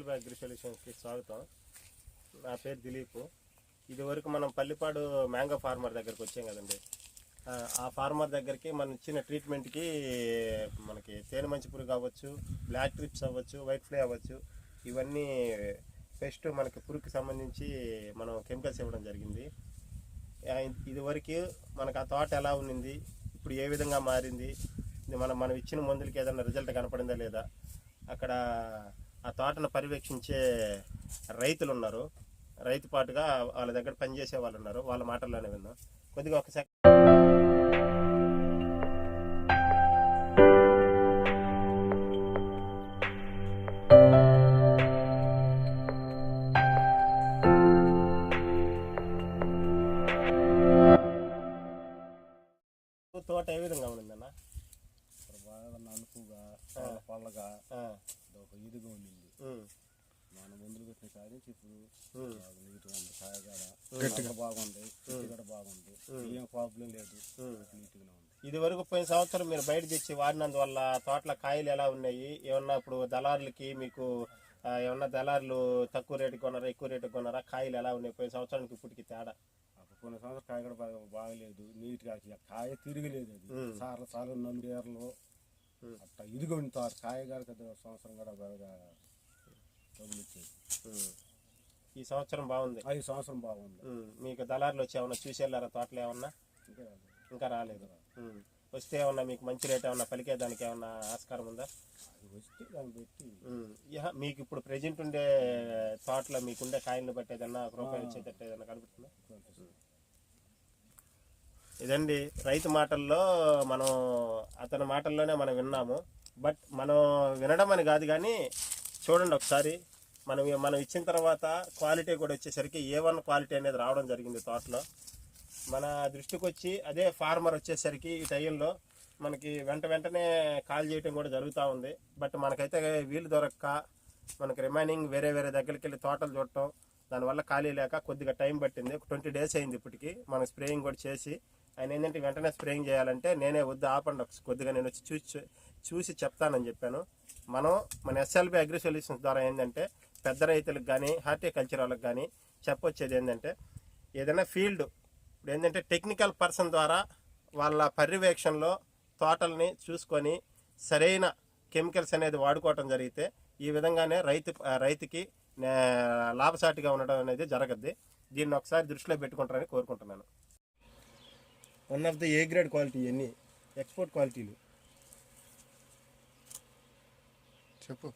SLB agri సొల్యూషన్స్కి స్వాగతం. నా పేరు దిలీప్. ఇదివరకు మనం పల్లిపాడు మ్యాంగో ఫార్మర్ దగ్గరికి వచ్చాం కదండి. ఆ ఫార్మర్ దగ్గరికి మనం ఇచ్చిన ట్రీట్మెంట్కి మనకి తేనె మంచి పురుగు అవ్వచ్చు, బ్లాక్ ట్రిప్స్ అవ్వచ్చు, వైట్ ఫ్లై అవ్వచ్చు, ఇవన్నీ పెస్ట్ మనకి పురుగుకి సంబంధించి మనం కెమికల్స్ ఇవ్వడం జరిగింది. ఇదివరకు మనకు ఆ తోట ఎలా ఉన్నింది, ఇప్పుడు ఏ విధంగా మారింది, మనం ఇచ్చిన మందులకి ఏదైనా రిజల్ట్ కనపడిందా లేదా, అక్కడ ఆ తోటను పర్యవేక్షించే రైతులు ఉన్నారు, రైతు పాటుగా వాళ్ళ దగ్గర పనిచేసే వాళ్ళు ఉన్నారు, వాళ్ళ మాటల్లోనే విన్నాం. కొద్దిగా ఒక సెకండ్ తోట ఏ విధంగా ఉందన్న? బాగా నలుపుగా పళ్ళగా ఒక ఇదిగా ఉండింది. మన మందులు పెట్టిన కాడి నుంచి ఇప్పుడు నీట్గా ఉంది. కాయగడ బాగుంది, గడ బాగుంది, ఏం ప్రాబ్లం లేదు, నీట్గా ఉంది. ఇది వరకు పోయిన సంవత్సరం మీరు బయట తెచ్చి వాడినందువల్ల తోటల కాయలు ఎలా ఉన్నాయి? ఏమన్నా ఇప్పుడు దళారులకి మీకు ఏమన్నా దళారులు తక్కువ రేటు కొన్నారా, ఎక్కువ రేటు కొన్నారా? కాయలు ఎలా ఉన్నాయి పోయిన సంవత్సరానికి ఇప్పటికి తేడా? కొన్ని సంవత్సరం కాయ కూడా బాగలేదు, నీట్గా కాయ తిరగలేదు. అది సార్లు నంబేర్లు అట్లా ఇదిగా ఉంది తోట. కాయ కూడా సంవత్సరం కూడా బాగా తగులిచ్చేది. ఈ సంవత్సరం బాగుంది. ఈ సంవత్సరం బాగుంది. మీకు దళారులు వచ్చి ఏమన్నా చూసి వెళ్ళారా తోటలు? ఏమన్నా ఇంకా రాలేదు. వస్తే ఏమన్నా మీకు మంచి రేట్ ఏమన్నా పలికేదానికి ఏమన్నా ఆస్కారం ఉందా? వస్తే దాన్ని బట్టి మీకు ఇప్పుడు ప్రెజెంట్ ఉండే తోటలో మీకుండే కాయలను బట్టి ఏదన్నా రూపాయలు ఇచ్చేటట్టు ఏదన్నా కనిపిస్తుందా? ఇదండి రైతు మాటల్లో, మనం అతని మాటల్లోనే మనం విన్నాము. బట్ మనం వినడం అని కాదు కానీ చూడండి ఒకసారి, మనం ఇచ్చిన తర్వాత క్వాలిటీ కూడా వచ్చేసరికి A1 క్వాలిటీ అనేది రావడం జరిగింది తోటలో. మన దృష్టికి వచ్చి అదే ఫార్మర్ వచ్చేసరికి ఈ టైంలో మనకి వెంటనే కాల్ చేయడం కూడా జరుగుతూ ఉంది. బట్ మనకైతే వీలు దొరక్క మనకి రిమైనింగ్ వేరే దగ్గరికి వెళ్ళి తోటలు చూడటం, దానివల్ల ఖాళీ లేక కొద్దిగా టైం పట్టింది. 20 days అయింది ఇప్పటికి మనం స్ప్రేయింగ్ కూడా చేసి. ఆయన ఏంటంటే వెంటనే స్ప్రేయింగ్ చేయాలంటే నేనే వద్దు ఆపండి కొద్దిగా, నేను వచ్చి చూసి చెప్తానని చెప్పాను. మన ఎస్ఎల్బి అగ్రి సొల్యూషన్స్ ద్వారా ఏంటంటే పెద్ద రైతులకు కానీ హార్టికల్చర్ వాళ్ళకి కానీ చెప్పొచ్చేది ఏంటంటే, ఏదైనా ఫీల్డ్ ఇప్పుడు ఏంటంటే టెక్నికల్ పర్సన్ ద్వారా వాళ్ళ పర్యవేక్షణలో తోటల్ని చూసుకొని సరైన కెమికల్స్ అనేది వాడుకోవటం జరిగితే ఈ విధంగానే రైతుకి లాభసాటిగా ఉండడం అనేది జరగద్ది. దీన్ని ఒకసారి దృష్టిలో పెట్టుకుంటారని కోరుకుంటున్నాను. One of the A grade quality, ఎన్ని ఎక్స్పోర్ట్ క్వాలిటీలు చెప్పు.